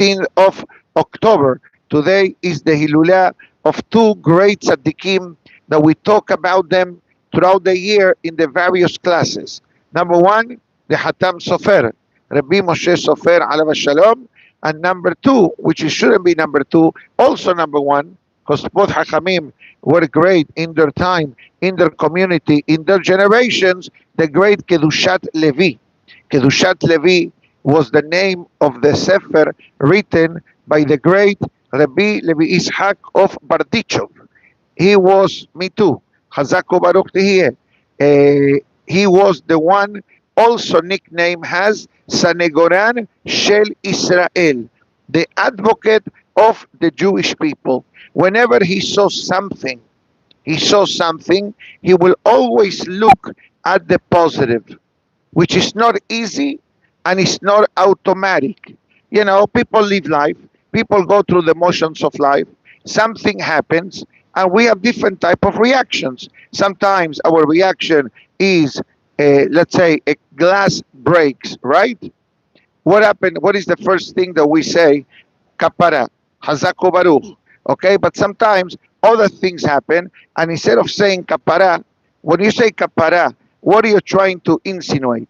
15th of October. Today is the Hilulah of two great Tsadikim that we talk about them throughout the year in the various classes. Number one, the Hatam Sofer, Rabbi Moshe Sofer, alav shalom. And number two, which it shouldn't be number two, also number one, because both Hachamim were great in their time, in their community, in their generations, the great Kedushat Levi. Kedushat Levi was the name of the Sefer written by the great Rabbi Levi Ishak of Bardichov. He was, me too, Chazako Baruch Tehiyeh. He was the one also nicknamed as Sanegoran Shel Israel, the advocate of the Jewish people. Whenever he saw something, he will always look at the positive, which is not easy and it's not automatic. You know, people live life, people go through the motions of life, something happens, and we have different type of reactions. Sometimes our reaction is, let's say, a glass breaks, right? What happened? What is the first thing that we say? Kapara, Hazako Baruch. Okay, but sometimes other things happen, and instead of saying kapara, when you say kapara, what are you trying to insinuate?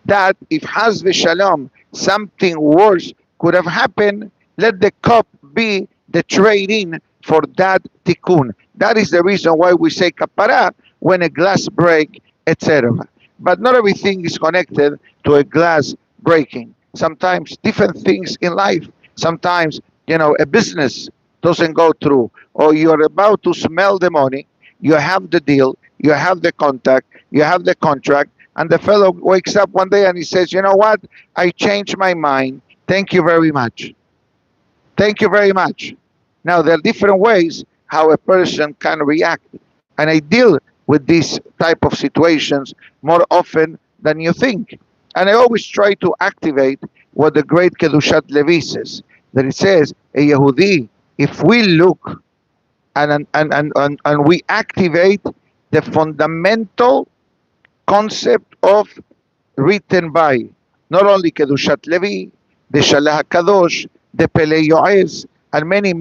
That if Haz v'Shalom, something worse could have happened, let the cup be the trade-in for that tikkun. That is the reason why we say kapara when a glass break, etc. But not everything is connected to a glass breaking. Sometimes different things in life. Sometimes, you know, a business doesn't go through, or you're about to smell the money, you have the deal, you have the contact, you have the contract, and the fellow wakes up one day and he says, you know what, I changed my mind, thank you very much. Thank you very much. Now, there are different ways how a person can react, and I deal with these type of situations more often than you think. And I always try to activate what the great Kedushat Levi says, that it says, a Yehudi, if we look and we activate the fundamental concept of written by not only Kedushat Levi, the Shalah HaKadosh, the Pelei Yoez, and many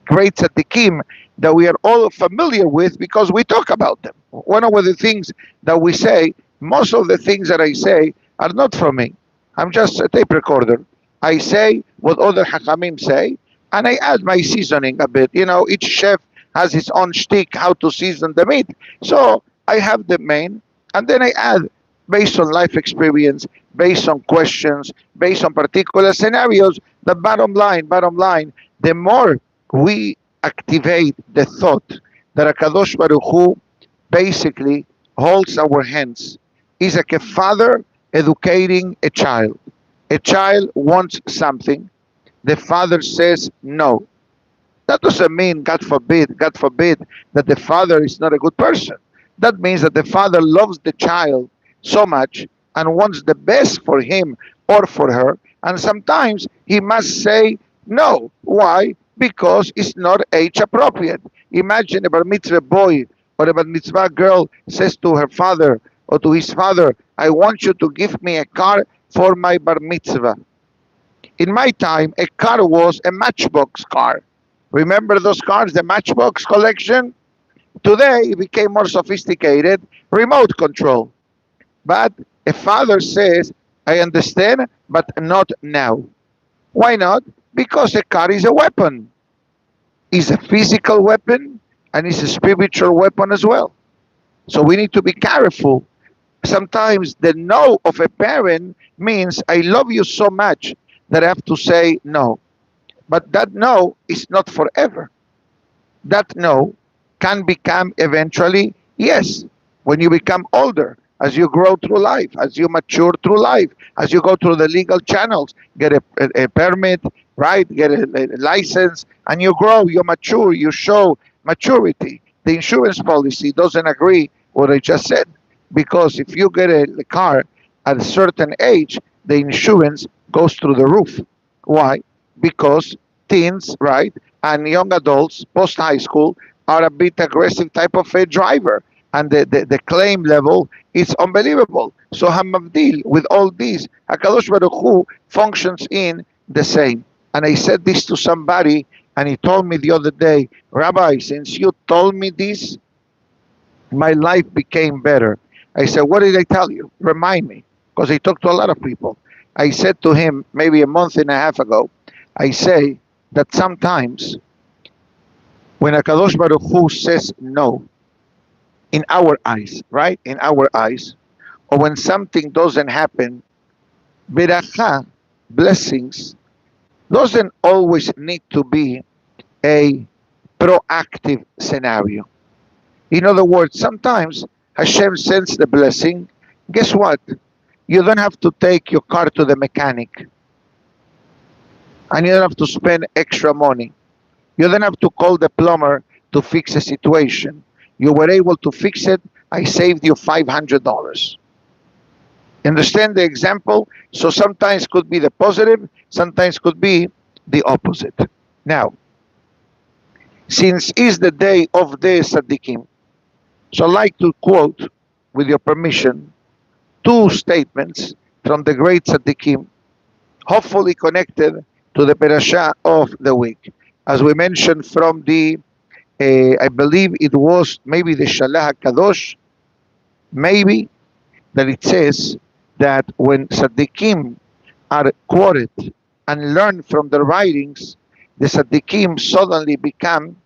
great Tsadikim that we are all familiar with because we talk about them. One of the things that we say, most of the things that I say are not from me. I'm just a tape recorder. I say what other Hachamim say, and I add my seasoning a bit. You know, each chef has his own shtick, how to season the meat. So I have the main, and then I add based on life experience, based on questions, based on particular scenarios. The bottom line, the more we activate the thought that HaKadosh Baruch Hu basically holds our hands, is like a father educating a child. A child wants something, the father says no. That doesn't mean, God forbid, that the father is not a good person. That means that the father loves the child so much and wants the best for him or for her, and sometimes he must say no. Why? Because it's not age appropriate. Imagine a bar mitzvah boy or a bar mitzvah girl says to her father or to his father, I want you to give me a car for my bar mitzvah. In my time, a car was a matchbox car. Remember those cars, the matchbox collection? Today, it became more sophisticated, remote control. But a father says, I understand, but not now. Why not? Because a car is a weapon. It's a physical weapon, and it's a spiritual weapon as well. So we need to be careful. Sometimes the no of a parent means I love you so much that I have to say no. But that no is not forever. That no can become eventually yes. When you become older, as you grow through life, as you mature through life, as you go through the legal channels, get a permit, right? Get a license, and you grow, you mature, you show maturity. The insurance policy doesn't agree with what I just said, because if you get a car at a certain age, the insurance goes through the roof. Why? Because teens, right, and young adults post high school are a bit aggressive type of a driver, and the claim level is unbelievable. So Hamavdil, with all these, HaKadosh Baruch Hu functions in the same. And I said this to somebody, and he told me the other day, Rabbi, since you told me this, my life became better. I said, what did I tell you? Remind me, because I talked to a lot of people. I said to him maybe a month and a half ago, I say that sometimes when Akadosh Baruch Hu says no, in our eyes, right? In our eyes, or when something doesn't happen, beracha, blessings, doesn't always need to be a proactive scenario. In other words, sometimes Hashem sends the blessing. Guess what? You don't have to take your car to the mechanic. And you don't have to spend extra money. You don't have to call the plumber to fix a situation. You were able to fix it. I saved you $500. Understand the example? So sometimes could be the positive, sometimes could be the opposite. Now, since it's the day of the Tsadikim, so I'd like to quote, with your permission, two statements from the great Tsadikim, hopefully connected to the parasha of the week. As we mentioned from the, I believe it was maybe the Shalah HaKadosh, maybe, that it says that when Tsadikim are quoted and learn from the writings, the Tsadikim suddenly become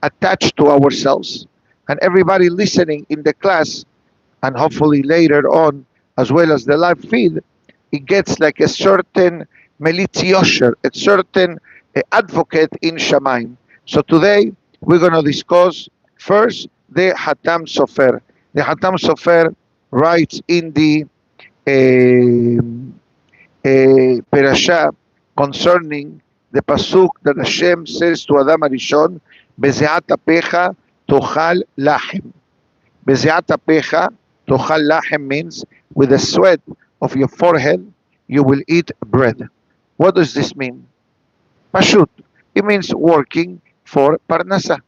attached to ourselves. And everybody listening in the class, and hopefully later on, as well as the live feed, it gets like a certain melitz yosher, a certain advocate in Shamayim. So today, we're going to discuss first the Hatam Sofer. The Hatam Sofer writes in the parasha concerning the pasuk that Hashem says to Adam Arishon, Bezeat apecha tochal lachem. Bezeat apecha tochal lachem means with the sweat of your forehead you will eat bread. What does this mean? Pashut. It means working for parnasa.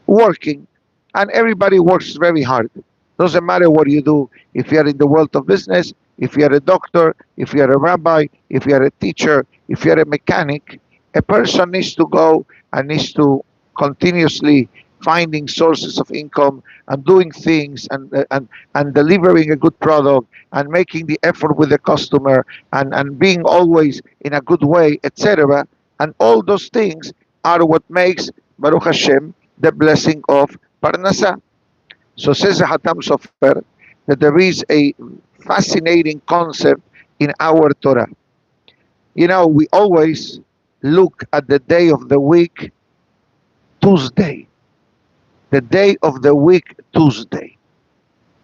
Working. And everybody works very hard. Doesn't matter what you do. If you're in the world of business, if you're a doctor, if you're a rabbi, if you're a teacher, if you're a mechanic, a person needs to go and needs to continuously finding sources of income and doing things and delivering a good product and making the effort with the customer and being always in a good way, etc. And all those things are what makes Baruch Hashem the blessing of Parnasa. So says the Hatam Sofer that there is a fascinating concept in our Torah. You know, we always look at the day of the week, Tuesday. The day of the week, Tuesday.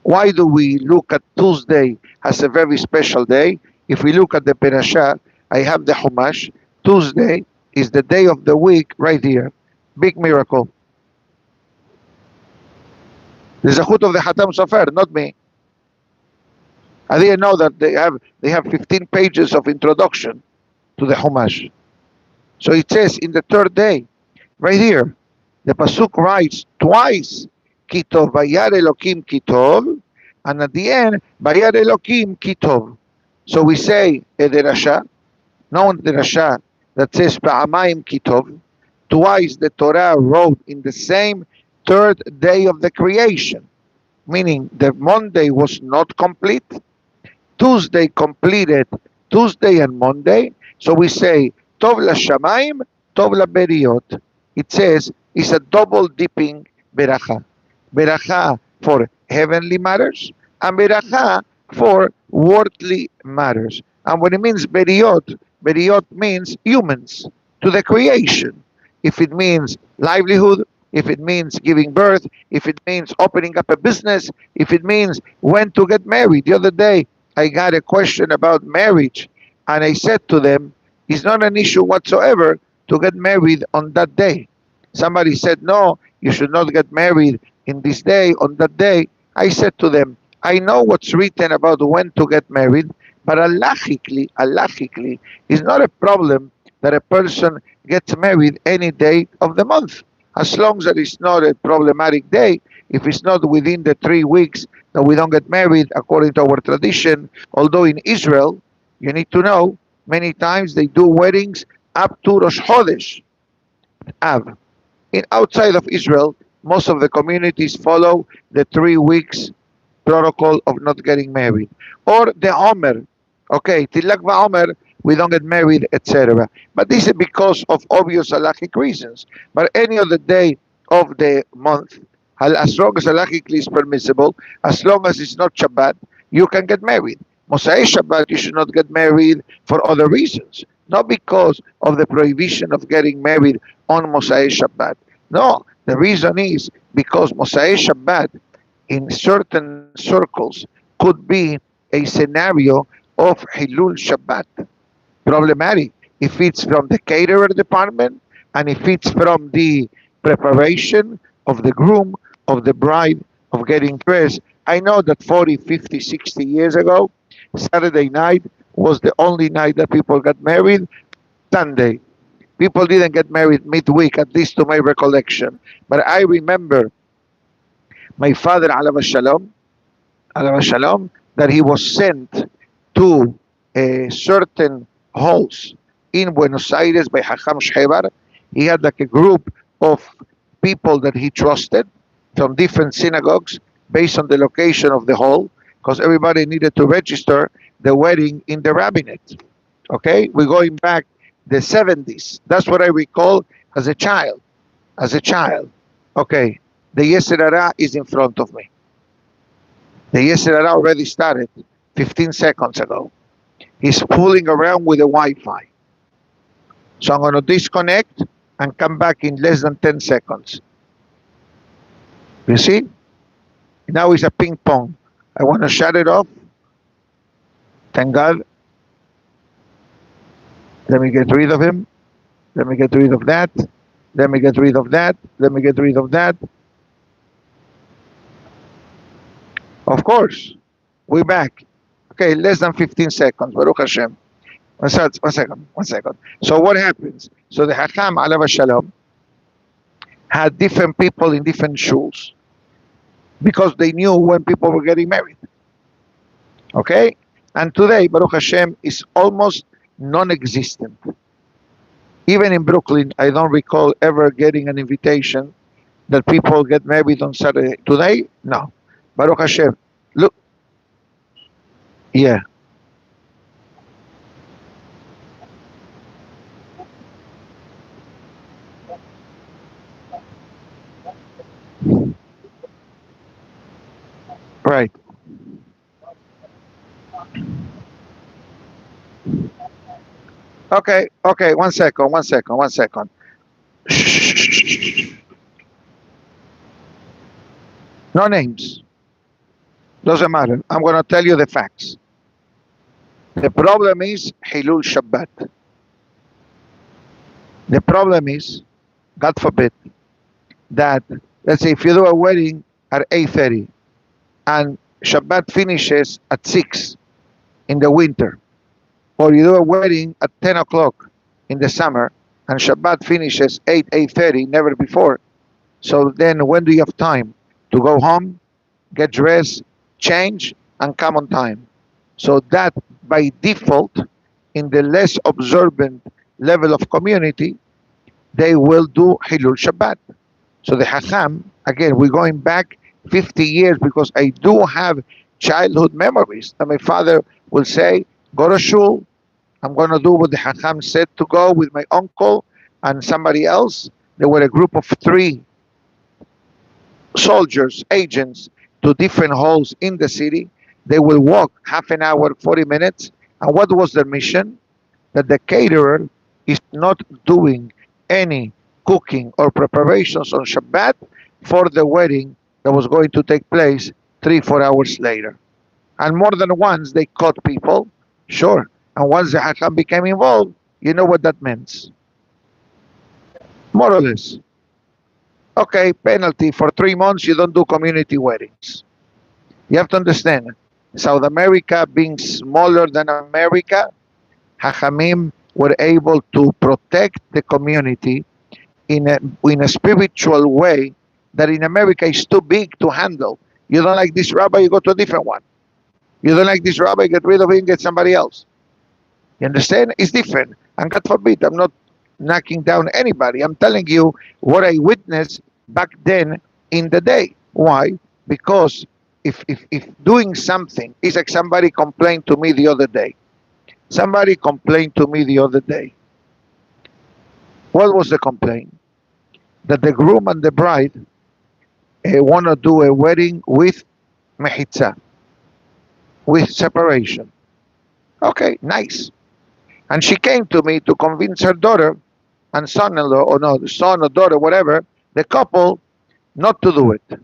Why do we look at Tuesday as a very special day? If we look at the parasha, I have the Chumash. Tuesday is the day of the week right here. Big miracle. The Zachut of the Hatam Sofer, not me. I didn't know that they have 15 pages of introduction to the Chumash. So it says in the third day, right here, the Pasuk writes twice, Kitov, Vayar Elokim Kitov, and at the end, Vayar Elokim Kitov. So we say a derasha, known derasha, that says Pa'amayim Kitov. Twice the Torah wrote in the same third day of the creation, meaning the Monday was not complete. Tuesday completed Tuesday and Monday. So we say Tov la Shamayim, Tov la Beriot. It says it's a double dipping beracha. Beracha for heavenly matters and beracha for worldly matters. And when it means Beriot, Beriot means humans to the creation. If it means livelihood, if it means giving birth, if it means opening up a business, if it means when to get married. The other day, I got a question about marriage, and I said to them, it's not an issue whatsoever to get married on that day. Somebody said, no, you should not get married in this day, on that day. I said to them, I know what's written about when to get married, but halachically, it's not a problem that a person gets married any day of the month. As long as it's not a problematic day, if it's not within the 3 weeks that we don't get married according to our tradition, although in Israel, you need to know Many times they do weddings up to Rosh Chodesh Av. In outside of Israel, most of the communities follow the 3 weeks protocol of not getting married, or the Omer. Okay, Tilak Omer, we don't get married, etc. But this is because of obvious halachic reasons. But any other day of the month, as long as halachically is permissible, as long as it's not Shabbat, you can get married. Mosai Shabbat, you should not get married for other reasons, not because of the prohibition of getting married on Mosai Shabbat. No, the reason is because Mosai Shabbat in certain circles could be a scenario of Hilul Shabbat. Problematic if it's from the caterer department and if it's from the preparation of the groom, of the bride, of getting dressed. I know that 40, 50, 60 years ago, Saturday night was the only night that people got married. Sunday. People didn't get married midweek, at least to my recollection. But I remember my father, alav shalom, that he was sent to certain halls in Buenos Aires by Hacham Shhebar. He had like a group of people that he trusted from different synagogues based on the location of the hall, because everybody needed to register the wedding in the rabbinate. Okay, we're going back the 70s. That's what I recall as a child. Okay, the Yetzer Hara is in front of me. The Yetzer Hara already started 15 seconds ago. He's fooling around with the Wi-Fi. So I'm going to disconnect and come back in less than 10 seconds. You see? Now it's a ping pong. I want to shut it off. Thank God. Let me get rid of him. Let me get rid of that. Let me get rid of that. Let me get rid of that. Of course, we're back. Okay, less than 15 seconds. Baruch Hashem. One second. So what happens? So the Hacham, alav shalom, had different people in different shuls because they knew when people were getting married. Okay? And today, Baruch Hashem is almost non-existent. Even in Brooklyn, I don't recall ever getting an invitation that people get married on Saturday. Today, no. Baruch Hashem. Look. Yeah. Right. Okay, one second. Shh. No names. Doesn't matter. I'm going to tell you the facts. The problem is Hilul Shabbat. The problem is, God forbid, that, let's say, if you do a wedding at 8:30 and Shabbat finishes at 6 in the winter, or you do a wedding at 10 o'clock in the summer and Shabbat finishes 8:30, never before. So then when do you have time to go home, get dressed, change, and come on time? So that by default, in the less observant level of community, they will do Hilul Shabbat. So the Hacham, again, we're going back 50 years because I do have childhood memories. And my father will say, go to shul. I'm going to do what the Hacham said to go with my uncle and somebody else. There were a group of 3 soldiers, agents, to different halls in the city. They will walk half an hour, 40 minutes. And what was their mission? That the caterer is not doing any cooking or preparations on Shabbat for the wedding that was going to take place 3-4 hours later. And more than once they caught people, sure. And once the Hakam became involved, you know what that means. More or less. Okay, penalty for 3 months, you don't do community weddings. You have to understand, South America being smaller than America, Hachamim were able to protect the community in a spiritual way that in America is too big to handle. You don't like this rabbi, you go to a different one. You don't like this rabbi, get rid of him, get somebody else. You understand? It's different. And God forbid, I'm not knocking down anybody. I'm telling you what I witnessed back then in the day. Why? Because if doing something is like somebody complained to me the other day. Somebody complained to me the other day. What was the complaint? That the groom and the bride want to do a wedding with mechitza, with separation. Okay, nice. And she came to me to convince her daughter and son-in-law, or no, the son or daughter, whatever, the couple, not to do it.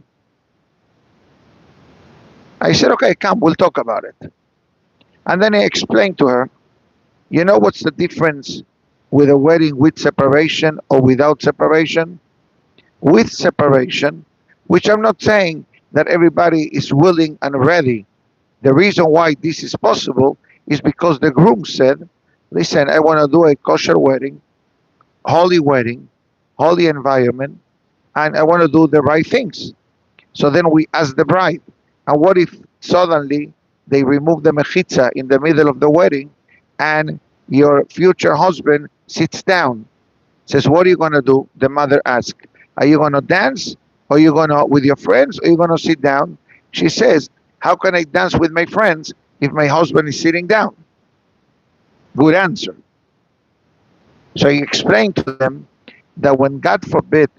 I said, okay, come, we'll talk about it. And then I explained to her, you know what's the difference with a wedding with separation or without separation? With separation, which I'm not saying that everybody is willing and ready. The reason why this is possible is because the groom said, listen, I want to do a kosher wedding, holy environment, and I want to do the right things. So then we ask the bride, and what if suddenly they remove the mechitza in the middle of the wedding and your future husband sits down, says, what are you going to do? The mother asks, are you going to dance? Or are you going to, with your friends, or are you going to sit down? She says, how can I dance with my friends if my husband is sitting down? Good answer. So I explained to them that when, God forbid,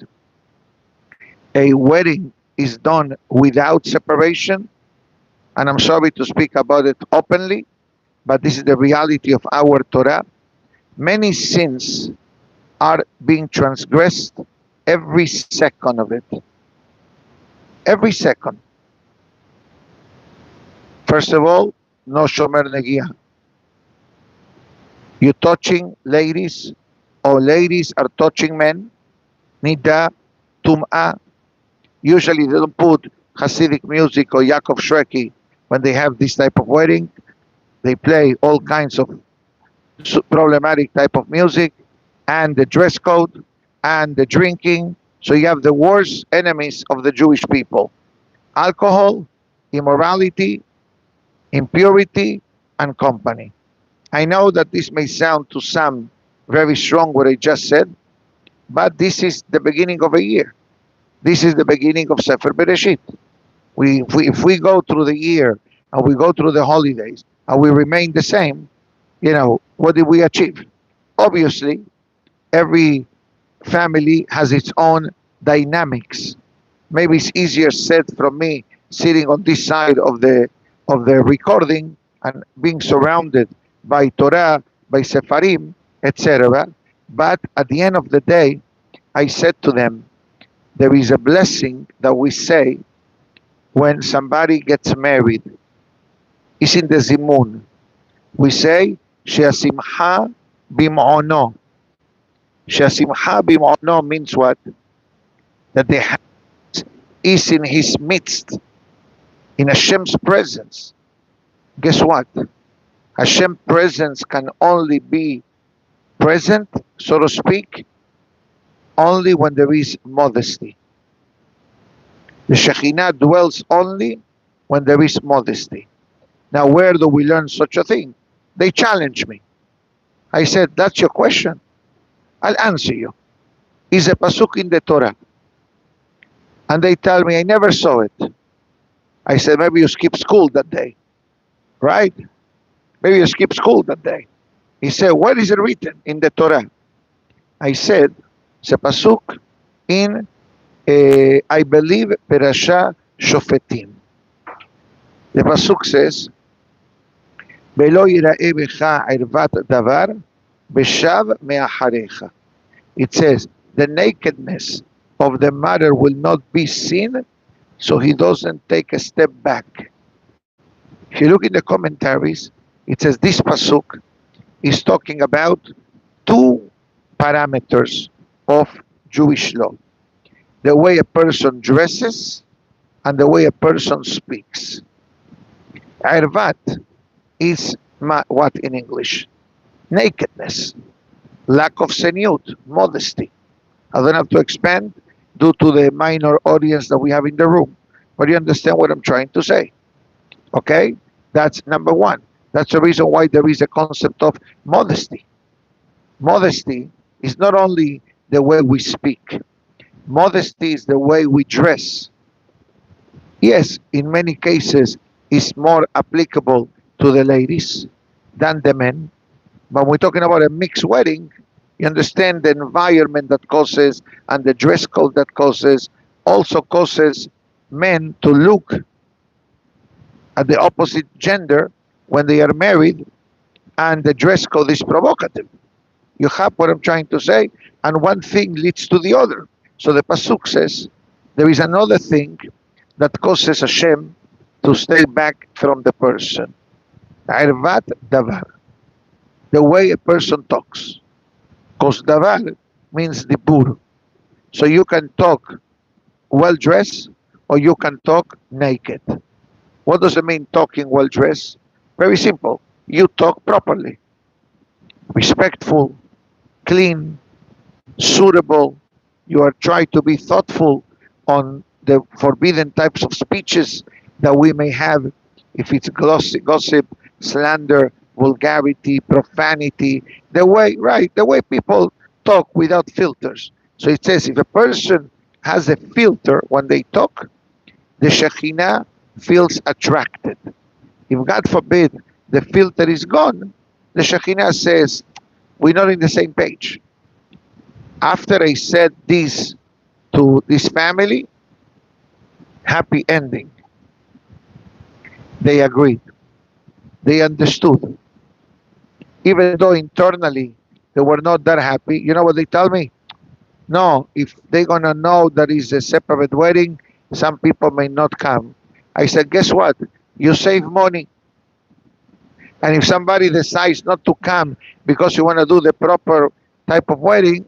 a wedding is done without separation, and I'm sorry to speak about it openly, but this is the reality of our Torah, many sins are being transgressed every second of it. Every second. First of all, no shomer negiah. You're touching ladies, or ladies are touching men, nida, tum'ah. Usually they don't put Hasidic music or Yaakov Shreki when they have this type of wedding. They play all kinds of problematic type of music, and the dress code, and the drinking. So you have the worst enemies of the Jewish people: alcohol, immorality, impurity, and company. I know that this may sound to some very strong what I just said, but this is the beginning of a year. This is the beginning of Sefer Bereshit. If we go through the year and we go through the holidays and we remain the same, what did we achieve? Obviously, every family has its own dynamics. Maybe it's easier said from me sitting on this side of the recording and being surrounded by Torah, by Sefarim, etc. But at the end of the day, I said to them, there is a blessing that we say when somebody gets married. It's in the Zimun. We say, She'asimcha bim'ono. She'asimcha bim'ono means what? That the happiness is in his midst, in Hashem's presence. Guess what? Hashem's presence can only be present, so to speak, only when there is modesty. The Shekhinah dwells only when there is modesty. Now, where do we learn such a thing? They challenged me. I said, that's your question. I'll answer you. Is a pasuk in the Torah. And they tell me, I never saw it. I said, maybe you skipped school that day. Right? Maybe you skipped school that day. He said, where is it written in the Torah? I said, it's a pasuk in, I believe, Perasha Shofetim. The pasuk says, "Velo yira'eh bcha irvat davar, beshav me'acharecha." It says, the nakedness of the matter will not be seen, so he doesn't take a step back. If you look in the commentaries, it says this pasuk is talking about two parameters of Jewish law: the way a person dresses and the way a person speaks. Irvat is what in English? Nakedness, lack of seniut, modesty. I don't have to expand due to the minor audience that we have in the room, but you understand what I'm trying to say. Okay? That's number one. That's the reason why there is a concept of modesty. Modesty is not only the way we speak. Modesty is the way we dress. Yes, in many cases, it's more applicable to the ladies than the men. But we're talking about a mixed wedding. You understand the environment that causes and the dress code that causes also causes men to look at the opposite gender when they are married, and the dress code is provocative. You have what I'm trying to say, and one thing leads to the other. So the pasuk says there is another thing that causes Hashem to stay back from the person. Irvat davar, the way a person talks. Because davar means dibur. So you can talk well dressed or you can talk naked. What does it mean talking well dressed? Very simple. You talk properly, respectful, clean, suitable. You are trying to be thoughtful on the forbidden types of speeches that we may have, if it's gossip, slander, vulgarity, profanity, the way people talk without filters. So it says if a person has a filter when they talk, the Shekhinah feels attracted. If God forbid the filter is gone, the Shekhinah says, we're not in the same page. After I said this to this family, happy ending. They agreed. They understood. Even though internally they were not that happy, you know what they tell me? No, if they're going to know that it's a separate wedding, some people may not come. I said, guess what? You save money. And if somebody decides not to come because you want to do the proper type of wedding,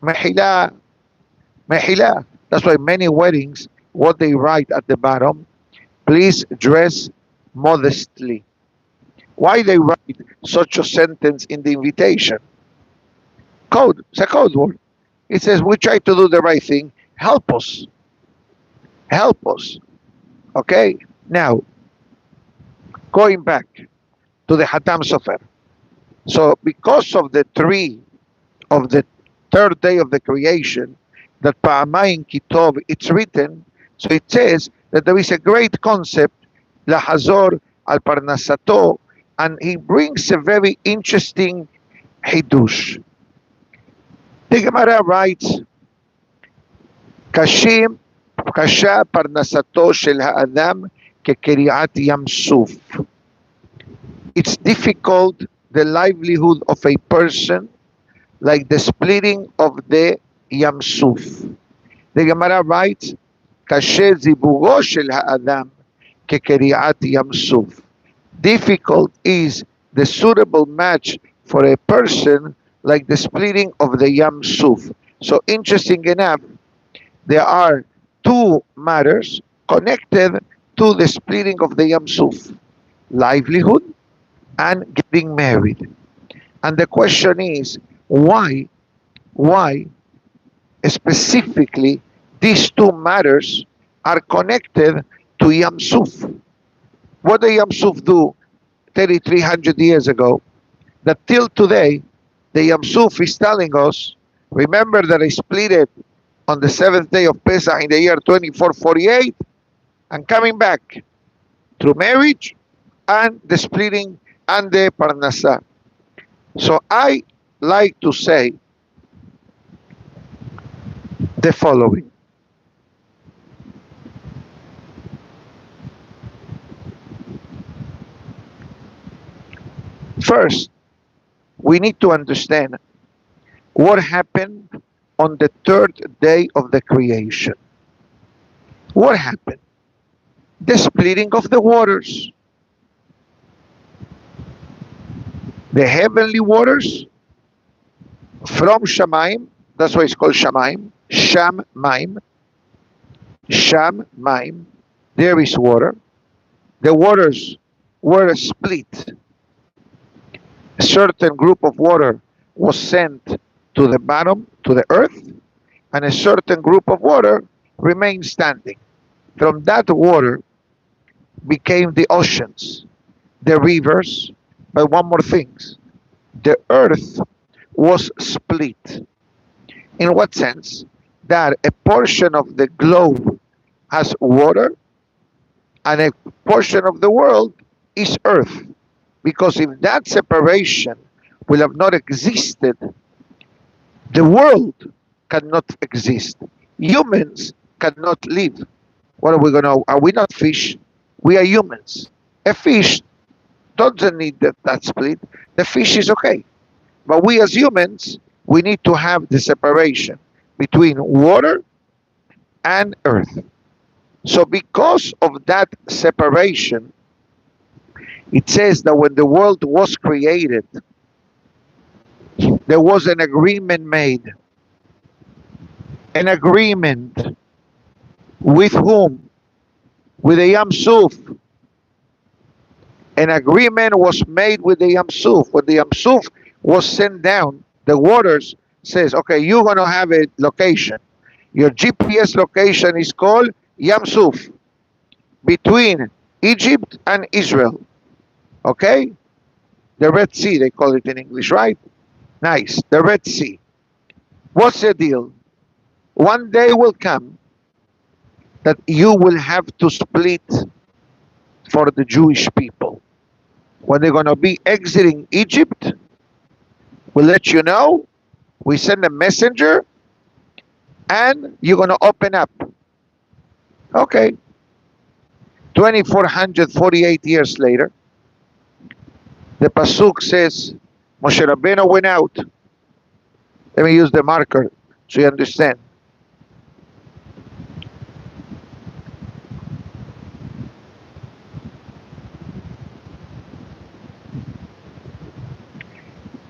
mahila, mahila. That's why many weddings, what they write at the bottom, please dress modestly. Why they write such a sentence in the invitation? Code. It's a code word. It says, we try to do the right thing. Help us. Help us. Okay? Now, going back to the Hatam Sofer. So because of the tree of the third day of the creation, that Pa'amayin Kitov, it's written, so it says that there is a great concept, Lahazor al Parnasato, and he brings a very interesting Hidush. The Gemara writes, Kasha Parnasato Shel Ha'adam Kekeriat Yam Suf. It's difficult, the livelihood of a person, like the splitting of the Yam Suf. The Gemara writes, Kashe Zibugo Shel Ha'adam Kekeriat Yam Suf. Difficult is the suitable match for a person like the splitting of the Yam Suf. So interesting enough, there are two matters connected to the splitting of the Yam Suf. Livelihood and getting married. And the question is, why specifically these two matters are connected to Yam Suf? What did Yam Suf do 3,300 years ago? That till today, the Yam Suf is telling us, remember that I split it on the 7th day of Pesach in the year 2448, and coming back through marriage and the splitting and the Parnasa. So I like to say the following. First, we need to understand what happened on the third day of the creation. What happened? The splitting of the waters. The heavenly waters from Shamaim, that's why it's called Shamaim, Shamaim, Shamaim, there is water. The waters were split. A certain group of water was sent to the bottom, to the earth, and a certain group of water remained standing. From that water became the oceans, the rivers, But one more thing, the earth was split. In what sense? That a portion of the globe has water and a portion of the world is earth. Because if that separation will have not existed, the world cannot exist. Humans cannot live. What are we going to? Are we not fish? We are humans. A fish doesn't need that split. The fish is okay. But we as humans, we need to have the separation between water and earth. So because of that separation, it says that when the world was created, there was an agreement made. An agreement with whom? With the Yam Suf. An agreement was made with the Yam Suf. When the Yam Suf was sent down, the waters says, okay, you're going to have a location. Your GPS location is called Yam Suf, between Egypt and Israel. Okay? The Red Sea, they call it in English, right? Nice. The Red Sea. What's the deal? One day will come that you will have to split for the Jewish people. When they're going to be exiting Egypt, we'll let you know. We send a messenger and you're going to open up. Okay. 2448 years later, the Pasuk says, Moshe Rabbeinu went out. Let me use the marker so you understand.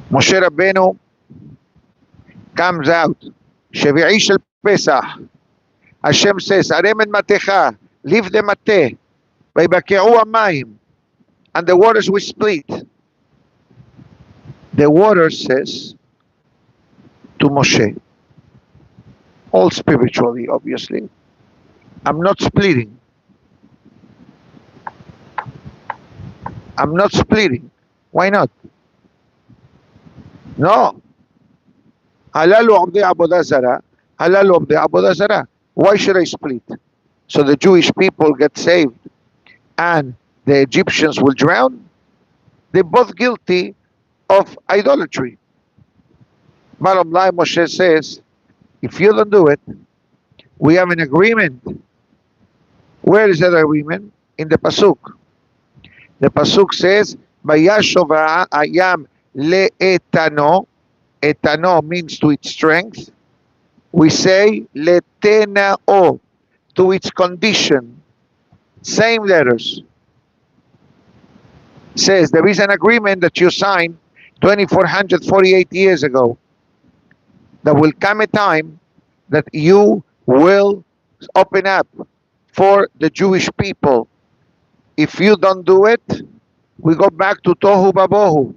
Moshe Rabbeinu comes out. Shevi'i shel Pesach. Hashem says, Arem et matecha, leave the mate. Vaybake'u hamayim. And the waters will split. The water says to Moshe, all spiritually, obviously, I'm not splitting. I'm not splitting. Why not? No. Halalu abdi abodah zara. Halalu abdi abodah zara. Why should I split? So the Jewish people get saved and the Egyptians will drown? They're both guilty of idolatry. Bottom line, Moshe says, if you don't do it, we have an agreement. Where is that agreement? In the Pasuk. The Pasuk says, Vayashov hayam le'etano. Etano means to its strength. We say letenao, to its condition. Same letters. Says there is an agreement that you signed 2448 years ago. There will come a time that you will open up for the Jewish people. If you don't do it, we go back to Tohu Babohu.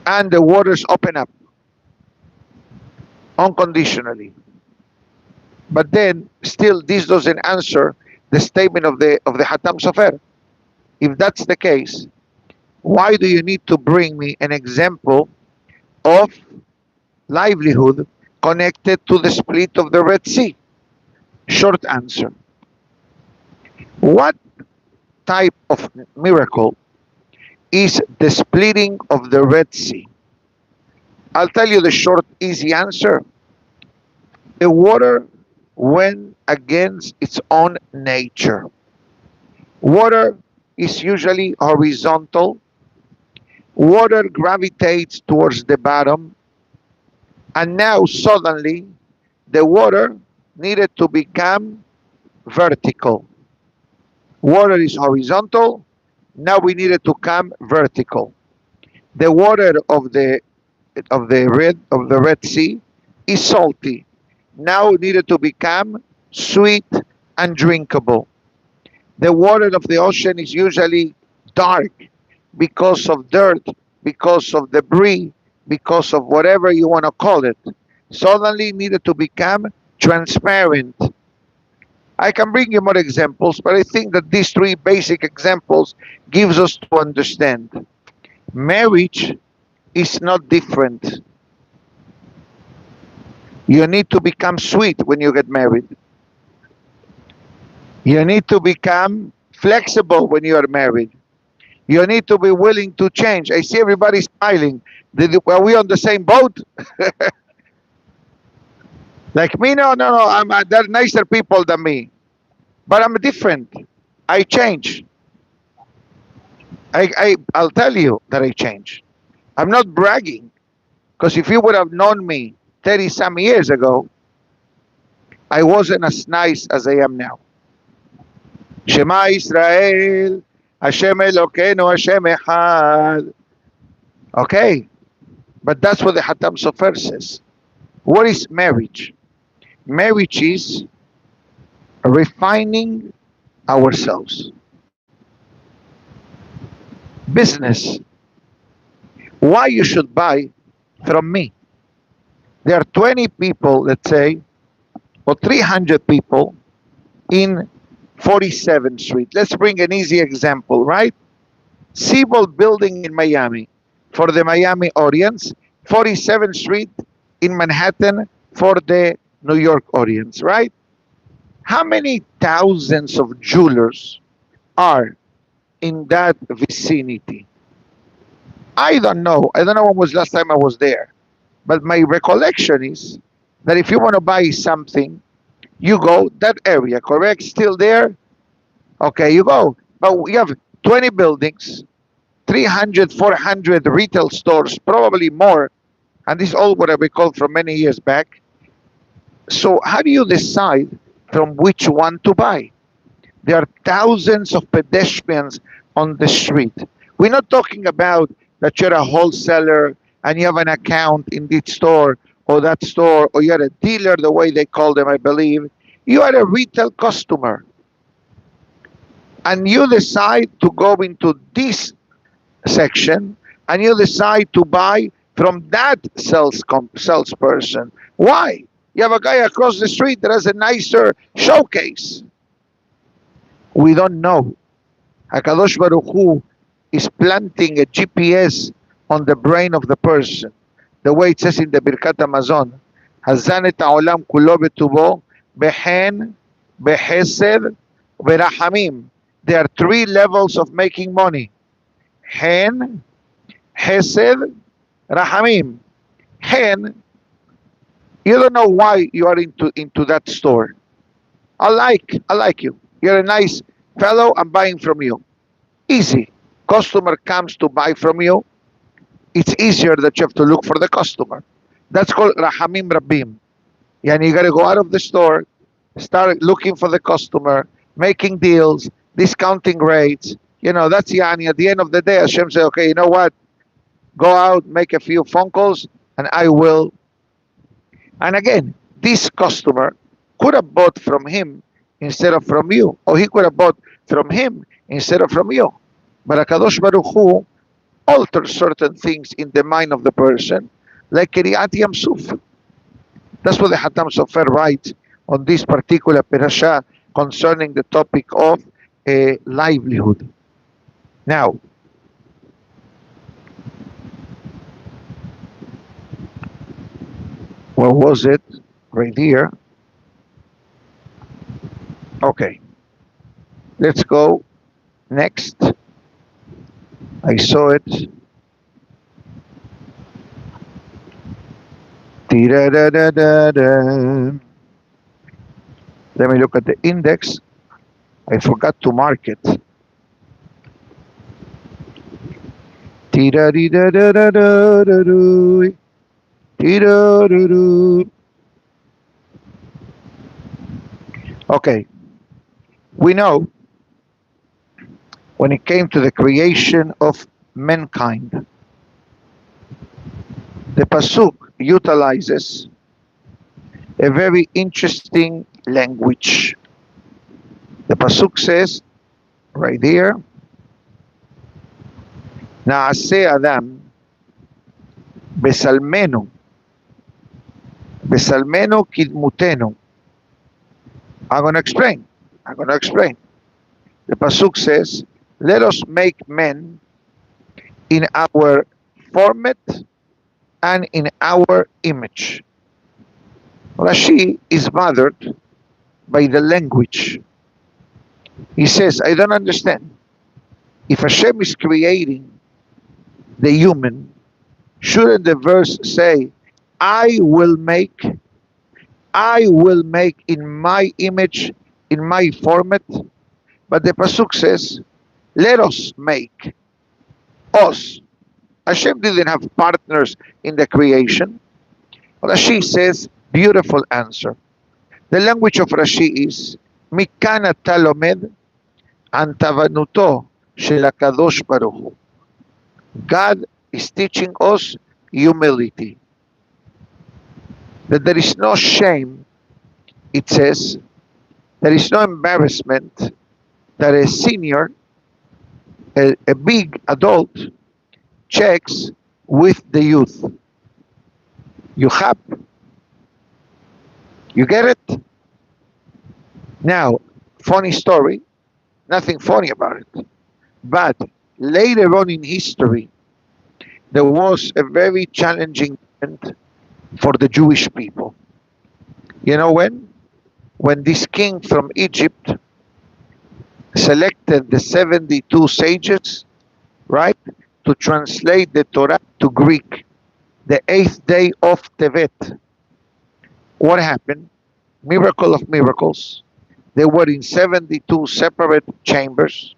And the waters open up unconditionally. But then still this doesn't answer the statement of the Hatam Sofer. If that's the case, why do you need to bring me an example of livelihood connected to the split of the Red Sea? Short answer. What type of miracle is the splitting of the Red Sea? I'll tell you the short, easy answer. The water went against its own nature. Water is usually horizontal. Water gravitates towards the bottom. And now suddenly the water needed to become vertical. Water is horizontal. Now we needed to come vertical. The water of the Red Sea is salty. Now it needed to become sweet and drinkable. The water of the ocean is usually dark because of dirt, because of debris, because of whatever you want to call it. Suddenly needed to become transparent. I can bring you more examples, but I think that these three basic examples gives us to understand. Marriage is not different. You need to become sweet when you get married. You need to become flexible when you are married. You need to be willing to change. I see everybody smiling. Are we on the same boat? Like me? No. They're nicer people than me. But I'm different. I change. I'll tell you that I change. I'm not bragging. Because if you would have known me 30 some years ago, I wasn't as nice as I am now. Shema Israel, Hashem Elokeinu, Hashem Echad. Okay, but that's what the Hatam Sofer says. What is marriage? Marriage is refining ourselves. Business. Why you should buy from me? There are 20 people, let's say, or 300 people in 47th Street. Let's bring an easy example, right? Siebel Building in Miami for the Miami audience, 47th Street in Manhattan for the New York audience, right? How many thousands of jewelers are in that vicinity? I don't know. I don't know when was last time I was there. But my recollection is that if you want to buy something, you go that area, correct? Still there? Okay, you go. But we have 20 buildings, 300, 400 retail stores, probably more. And this is all what I recall from many years back. So how do you decide from which one to buy? There are thousands of pedestrians on the street. We're not talking about that you're a wholesaler and you have an account in this store or that store, or you're a dealer, the way they call them, I believe. You are a retail customer. And you decide to go into this section and you decide to buy from that salesperson. Why? You have a guy across the street that has a nicer showcase. We don't know. HaKadosh Baruch Hu is planting a GPS on the brain of the person. The way it says in the Birkat Hamazon, Hazan et ha'olam kulo betubo, behen, behesed, verahamim. There are three levels of making money. Hen, hesed, rahamim. Hen, you don't know why you are into that store. I like you. You're a nice fellow, I'm buying from you. Easy. Customer comes to buy from you. It's easier that you have to look for the customer. That's called Rahamim Rabim. And you got to go out of the store, start looking for the customer, making deals, discounting rates. You know, that's Yani. At the end of the day, Hashem says, okay, you know what? Go out, make a few phone calls, and I will. And again, this customer could have bought from him instead of from you. Or he could have bought from him instead of from you. But HaKadosh Baruch Hu alters certain things in the mind of the person, like Kiriyat Yam Suf. That's what the Hatam Sofer writes on this particular parasha concerning the topic of livelihood. Now, where was it? Right here. Okay. Let's go next. I saw it. Let me look at the index. I forgot to mark it. Okay. We know when it came to the creation of mankind, the Pasuk utilizes a very interesting language. The Pasuk says, right here, Naaseh Adam Besalmenu Kidmutenu. I'm going to explain. I'm going to explain. The pasuk says, "Let us make men in our format and in our image." Rashi is bothered by the language. He says, I don't understand. If Hashem is creating the human, shouldn't the verse say, I will make in my image, in my format? But the pasuk says, let us make us. Hashem didn't have partners in the creation. Rashi says, beautiful answer. The language of Rashi is, Mikan אתה לומד an tavanuto shel HaKadosh Baruch Hu. God is teaching us humility. That there is no shame, it says, there is no embarrassment that a senior, a big adult, checks with the youth. You have. You get it? Now, funny story, nothing funny about it. But later on in history, there was a very challenging event for the Jewish people. You know when? When this king from Egypt selected the 72 sages, right, to translate the Torah to Greek, the 8th day of Tevet. What happened? Miracle of miracles. They were in 72 separate chambers,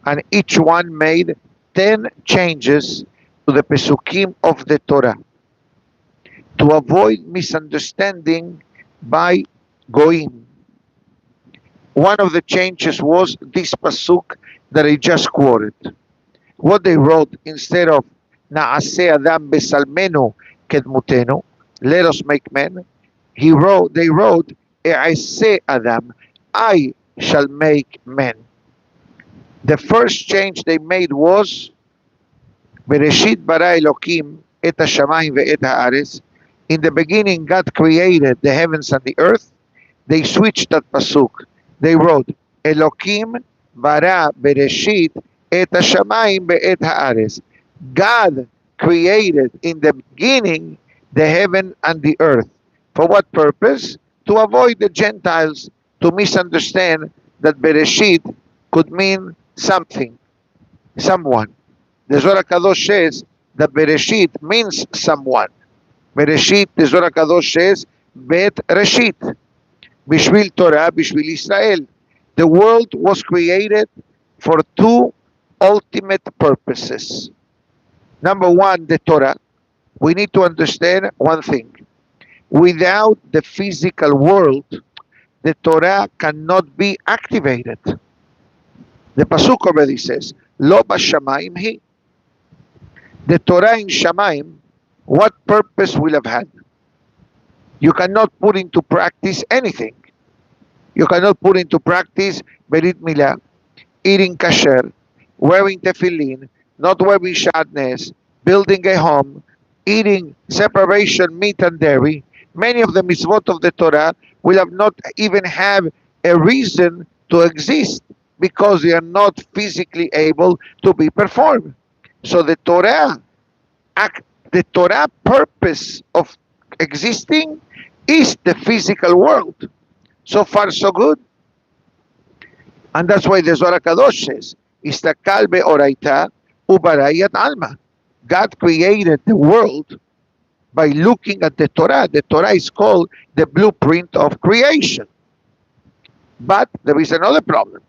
and each one made 10 changes to the Pesukim of the Torah to avoid misunderstanding by Goim. One of the changes was this Pasuk that I just quoted. What they wrote, instead of Na'aseh Adam Besalmenu Kedmutenu, let us make men, they wrote, E'aseh Adam, I shall make men. The first change they made was Bereshit bara Elokim et hashamayim ve'et haaretz. In the beginning, God created the heavens and the earth. They switched that pasuk. They wrote Elokim bara Bereshit et hashamayim ve'et haaretz. God created in the beginning the heaven and the earth. For what purpose? To avoid the Gentiles to misunderstand that Bereshit could mean something, someone. The Zohar HaKadosh says that Bereshit means someone. Bereshit, the Zohar HaKadosh says, Bet Reshit, Bishvil Torah, Bishvil Israel. The world was created for two ultimate purposes. Number one, the Torah. We need to understand one thing. Without the physical world, the Torah cannot be activated. The Pasuk already says, Lo b'shamayim hi. The Torah in Shamayim, what purpose will have had? You cannot put into practice anything. You cannot put into practice Berit Milah, eating kasher, wearing tefillin, not wearing shadnes, building a home, eating separation meat and dairy. Many of the mitzvot of the Torah will have not even have a reason to exist because they are not physically able to be performed. So the Torah purpose of existing is the physical world. So far, so good. And that's why the Zohar HaKadosh says, Istakal be'oraita ubarayat alma. God created the world by looking at the Torah. The Torah is called the blueprint of creation. But there is another problem.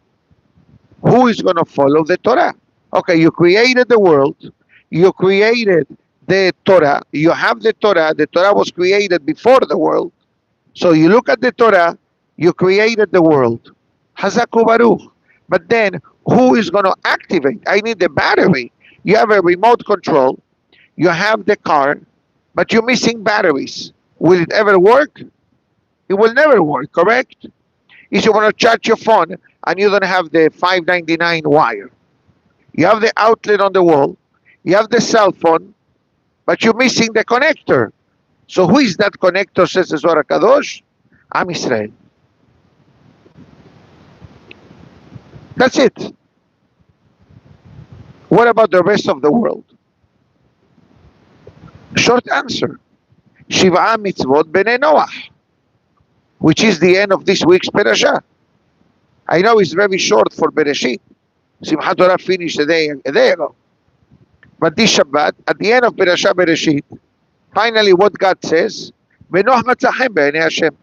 Who is going to follow the Torah? Okay, you created the world. You created the Torah. You have the Torah. The Torah was created before the world. So you look at the Torah, you created the world. Hazaku Baruch. But then, who is going to activate? I need the battery. You have a remote control. You have the car, but you're missing batteries. Will it ever work? It will never work, correct? If you want to charge your phone and you don't have the 599 wire, you have the outlet on the wall, you have the cell phone, but you're missing the connector. So who is that connector, says the Zohar HaKadosh? Am Israel. That's it. What about the rest of the world? Short answer. Shiva mitzvot b'nei Noach, which is the end of this week's parasha. I know it's very short for Bereshit. Simchat Torah finished a day ago. But this Shabbat, at the end of Parasha Bereshit, finally what God says, V'noach matzachem b'nei Hashem.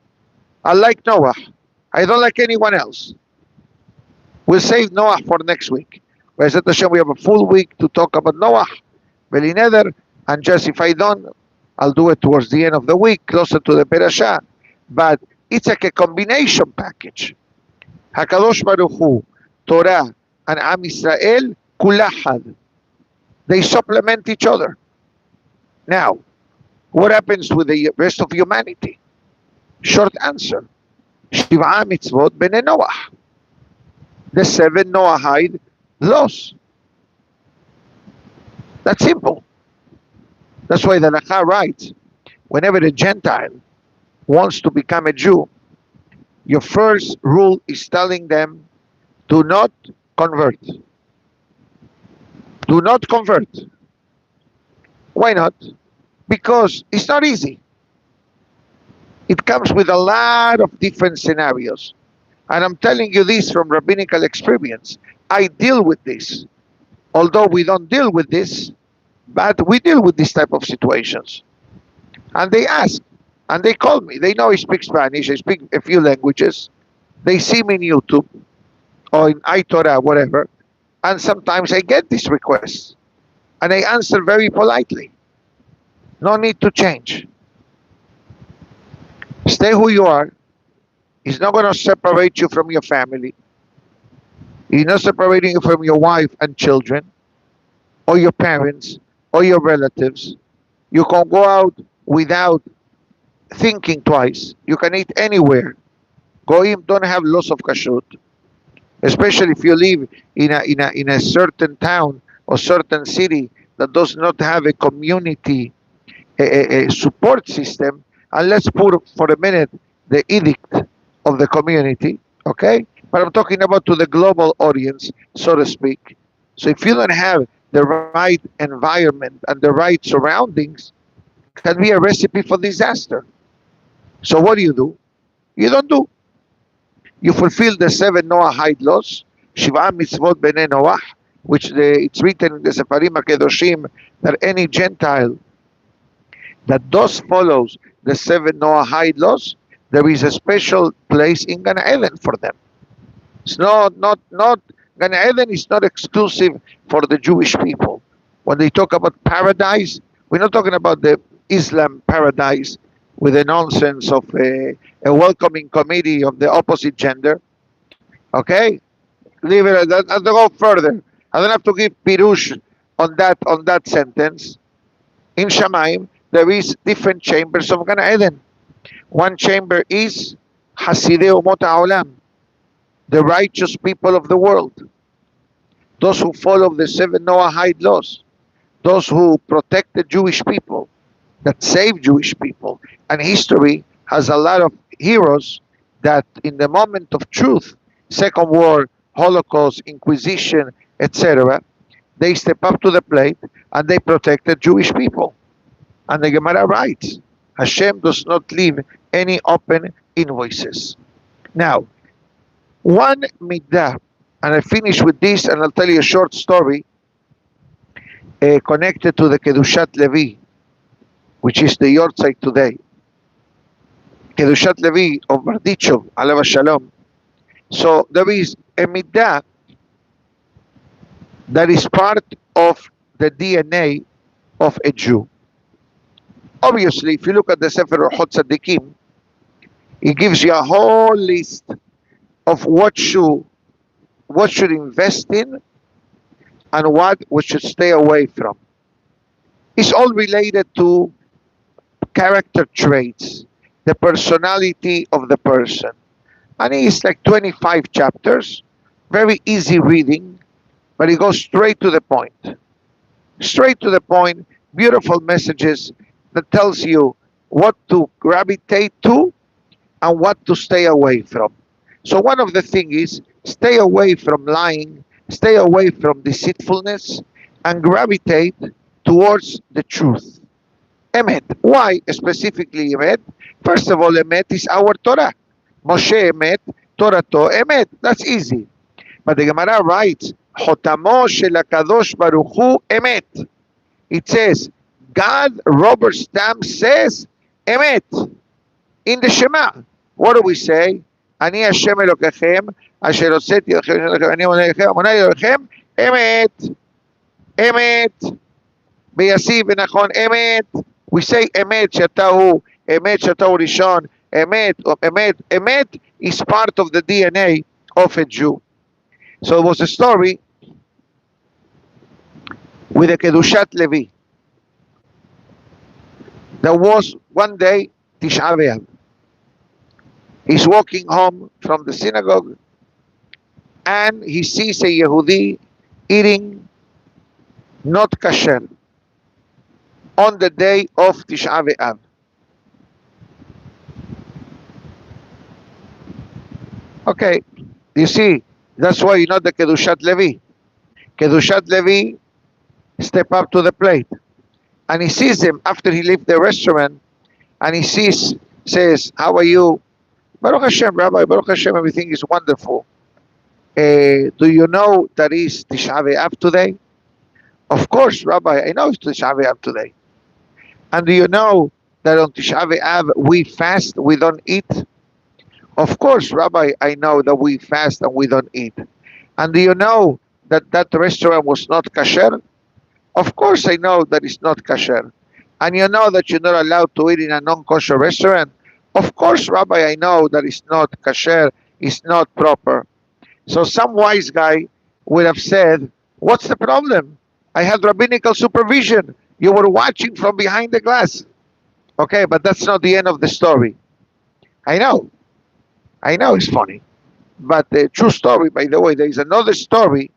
I like Noah. I don't like anyone else. We'll save Noah for next week. B'ezrat Hashem, we have a full week to talk about Noah, Beli Neder, and just if I don't, I'll do it towards the end of the week, closer to the Parasha. But it's like a combination package. HaKadosh Baruch Hu, Torah, and Am Yisrael, kulahad. They supplement each other. Now, what happens with the rest of humanity? Short answer. Shiva mitzvot b'nei Noach. The 7 Noahide laws. That's simple. That's why the Halakha writes, whenever a Gentile wants to become a Jew, your first rule is telling them, do not convert. Do not convert. Why not? Because it's not easy. It comes with a lot of different scenarios. And I'm telling you this from rabbinical experience. I deal with this. Although we don't deal with this, but we deal with this type of situations. And they ask, and they call me. They know I speak Spanish, I speak a few languages. They see me in YouTube or in iTorah, whatever. And sometimes I get these requests. And I answer very politely. No need to change. Stay who you are. He's not going to separate you from your family. He's not separating you from your wife and children, or your parents, or your relatives. You can go out without thinking twice. You can eat anywhere. Goyim don't have loss of kashrut, especially if you live in a certain town or certain city that does not have a community a support system. And let's put for a minute the edict of the community, okay? But I'm talking about to the global audience, so to speak. So if you don't have the right environment and the right surroundings, it can be a recipe for disaster. So what do? You don't do. You fulfill the 7 Noahide laws, Shiva mitzvot b'nei Noach, which it's written in the Sefarim HaKedoshim that any Gentile that does follows the 7 Noahide laws, there is a special place in Gan Eden for them. It's not Gan Eden is not exclusive for the Jewish people. When they talk about paradise, we're not talking about the Islam paradise with the nonsense of a welcoming committee of the opposite gender. Okay? Leave it. I don't go further. I don't have to give pirush on that sentence. In Shamayim, there is different chambers of Gan Eden. One chamber is Hasidei Umot HaOlam, the righteous people of the world. Those who follow the 7 Noahide laws. Those who protect the Jewish people, that save Jewish people. And history has a lot of heroes that in the moment of truth, Second War, Holocaust, Inquisition, etc., they step up to the plate and they protect the Jewish people. And the Gemara writes, Hashem does not leave any open invoices. Now, one midah, and I finish with this, and I'll tell you a short story connected to the Kedushat Levi, which is the Yortzeit today. Kedushat Levi of Bardichov, Alav Shalom. So there is a midah that is part of the DNA of a Jew. Obviously, if you look at the Sefer Tsadikim, it gives you a whole list of what should invest in and what we should stay away from. It's all related to character traits, the personality of the person. And it's like 25 chapters, very easy reading, but it goes straight to the point. Straight to the point, beautiful messages that tells you what to gravitate to and what to stay away from. So one of the things is stay away from lying, stay away from deceitfulness, and gravitate towards the truth. Emet. Why specifically Emet? First of all, Emet is our Torah. Moshe Emet, Torah to Emet. That's easy. But the Gemara writes, Hotamo shel HaKadosh Baruch Hu Emet. It says, God, rubber stamp says, Emet. In the Shema. What do we say? Ani Hashem Elokechem, Asher Hotzeti Alechem, Ani Adonai Elohechem, Emet. Emet. B'yasiv v'nachon, Emet. We say Emet Shatahu, Emet Shatahu Rishon, Emet, Emet. Emet is part of the DNA of a Jew. So it was a story with a Kedushat Levi. There was one day, Tisha B'Av. He's walking home from the synagogue and he sees a Yehudi eating not kasher on the day of Tisha B'Av. Okay, you see, that's why you know the Kedushat Levi. Kedushat Levi step up to the plate. And he sees him after he left the restaurant and he says, how are you? Baruch Hashem, Rabbi, Baruch Hashem, everything is wonderful. Do you know that is Tisha B'Av today? Of course, Rabbi, I know it's Tisha B'Av today. And do you know that on Tisha B'Av we fast, we don't eat? Of course, Rabbi, I know that we fast and we don't eat. And do you know that that restaurant was not kasher? Of course, I know that it's not kasher. And you know that you're not allowed to eat in a non-kosher restaurant? Of course, Rabbi, I know that it's not kasher, it's not proper. So some wise guy would have said, what's the problem? I had rabbinical supervision. You were watching from behind the glass. Okay, but that's not the end of the story. I know it's funny. But the true story, by the way, there is another story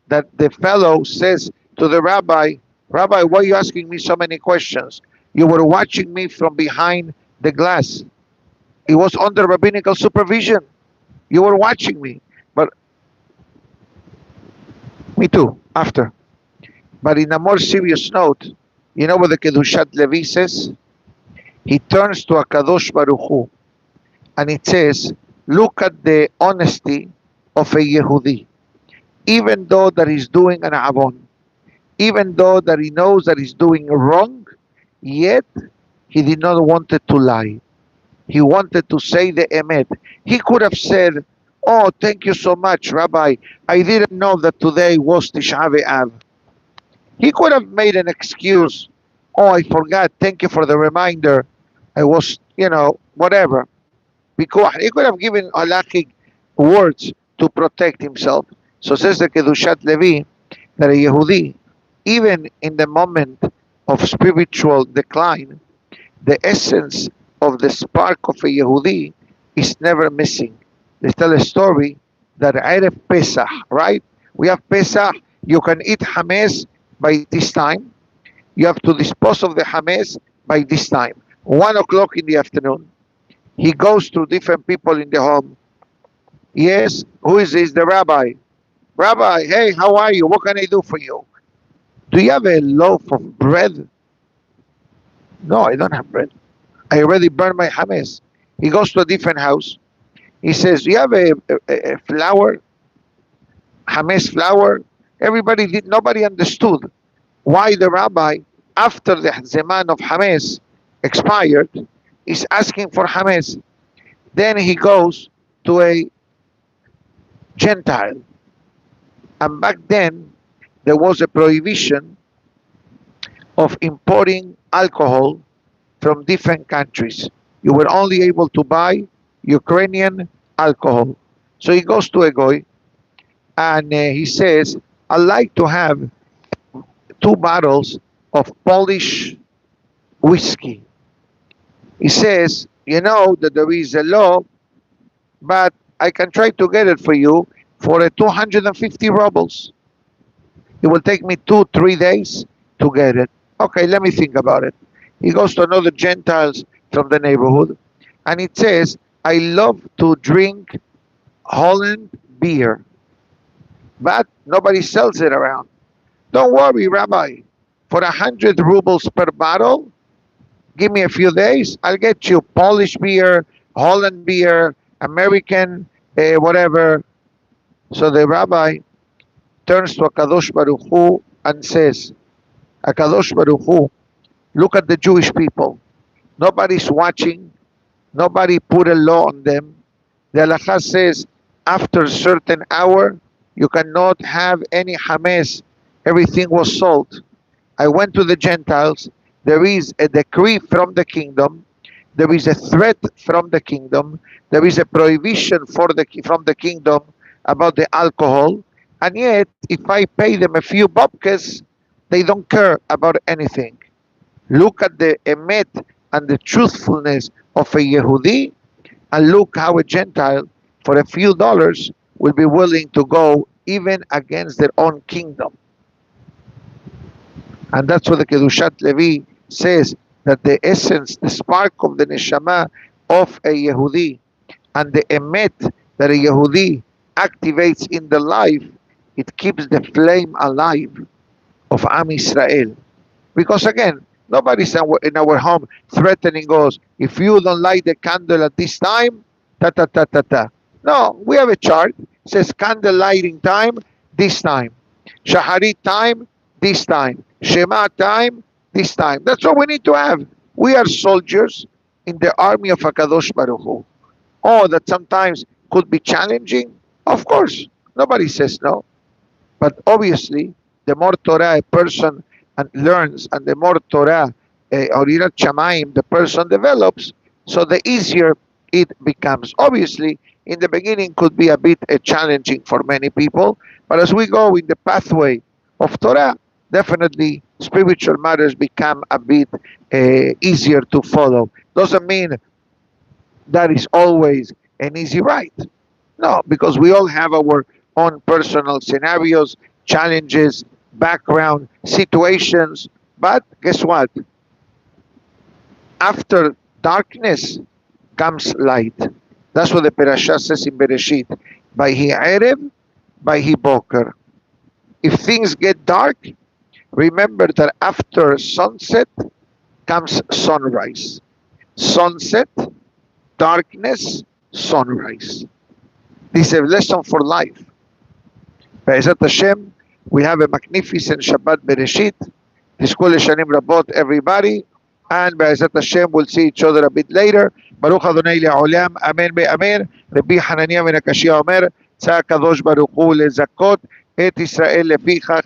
that the fellow says to the rabbi, Rabbi, why are you asking me so many questions? You were watching me from behind the glass. It was under rabbinical supervision. You were watching me. But me too, after. But in a more serious note, you know what the Kedushat Levi says? He turns to HaKadosh Baruch Hu and it says, look at the honesty of a Yehudi. Even though that he's doing an avon, even though that he knows that he's doing wrong, yet he did not want to lie. He wanted to say the emet. He could have said, oh, thank you so much, Rabbi. I didn't know that today was Tisha B'Av. He could have made an excuse. Oh, I forgot. Thank you for the reminder. I was, whatever. Because he could have given halachic words to protect himself. So says the Kedushat Levi that a Yehudi, even in the moment of spiritual decline, the essence of the spark of a Yehudi is never missing. They tell a story that Erev Pesach, right? We have Pesach, you can eat Hametz by this time. You have to dispose of the Hametz by this time. 1 o'clock in the afternoon. He goes to different people in the home. Yes, who is this? The rabbi. Rabbi, hey, how are you? What can I do for you? Do you have a loaf of bread? No, I don't have bread. I already burned my Hametz. He goes to a different house. He says, do you have a flour? Hametz flour? Nobody understood why the rabbi, after the Zeman of Hametz expired, is asking for Hametz. Then he goes to a Gentile. And back then, there was a prohibition of importing alcohol from different countries. You were only able to buy Ukrainian alcohol. So he goes to a goy and he says, I'd like to have 2 bottles of Polish whiskey. He says, you know that there is a law, but I can try to get it for you for 250 rubles. It will take me 2-3 days to get it. Okay, let me think about it. He goes to another Gentiles from the neighborhood, and it says, I love to drink Holland beer, but nobody sells it around. Don't worry, Rabbi. For 100 rubles per bottle, give me a few days. I'll get you Polish beer, Holland beer, American, whatever. So the rabbi turns to Akadosh Baruch Hu and says, Akadosh Baruch Hu, look at the Jewish people. Nobody's watching. Nobody put a law on them. The halakha says after a certain hour, you cannot have any hames. Everything was sold. I went to the Gentiles. There is a decree from the kingdom. There is a threat from the kingdom. There is a prohibition from the kingdom about the alcohol. And yet, if I pay them a few babkas, they don't care about anything. Look at the emet and the truthfulness of a Yehudi, and look how a Gentile, for a few dollars, will be willing to go even against their own kingdom. And that's what the Kedushat Levi says, that the essence, the spark of the neshama of a Yehudi, and the emet that a Yehudi activates in the life, it keeps the flame alive of Am Israel. Because again, nobody's in our home threatening us, if you don't light the candle at this time, ta ta ta ta ta. No, we have a chart, it says candle lighting time, this time. Shaharit time, this time. Shema time, this time. That's what we need to have. We are soldiers in the army of HaKadosh Baruch Hu. Oh, that sometimes could be challenging? Of course, nobody says no. But obviously, the more Torah a person learns, and the more Torah or Yirat Shamayim the person develops, so the easier it becomes. Obviously, in the beginning could be a bit challenging for many people, but as we go in the pathway of Torah, definitely spiritual matters become a bit easier to follow. Doesn't mean that is always an easy ride. No, because we all have our own personal scenarios, challenges, background, situations. But guess what? After darkness comes light. That's what the parasha says in Bereshit. Vayhi erev, vayhi boker. If things get dark, remember that after sunset comes sunrise. Sunset, darkness, sunrise. This is a lesson for life. Be'ezat Hashem, we have a magnificent Shabbat Bereshit. Tizku Shanim Rabot, everybody. And Be'ezat Hashem, we'll see each other a bit later. Baruch Adonai Le'olam, Amen Be'amen. Rabbi Hananiah ben Akashia Omer, Tzah Kadosh Baruch Hu lezakot et Israel lefichach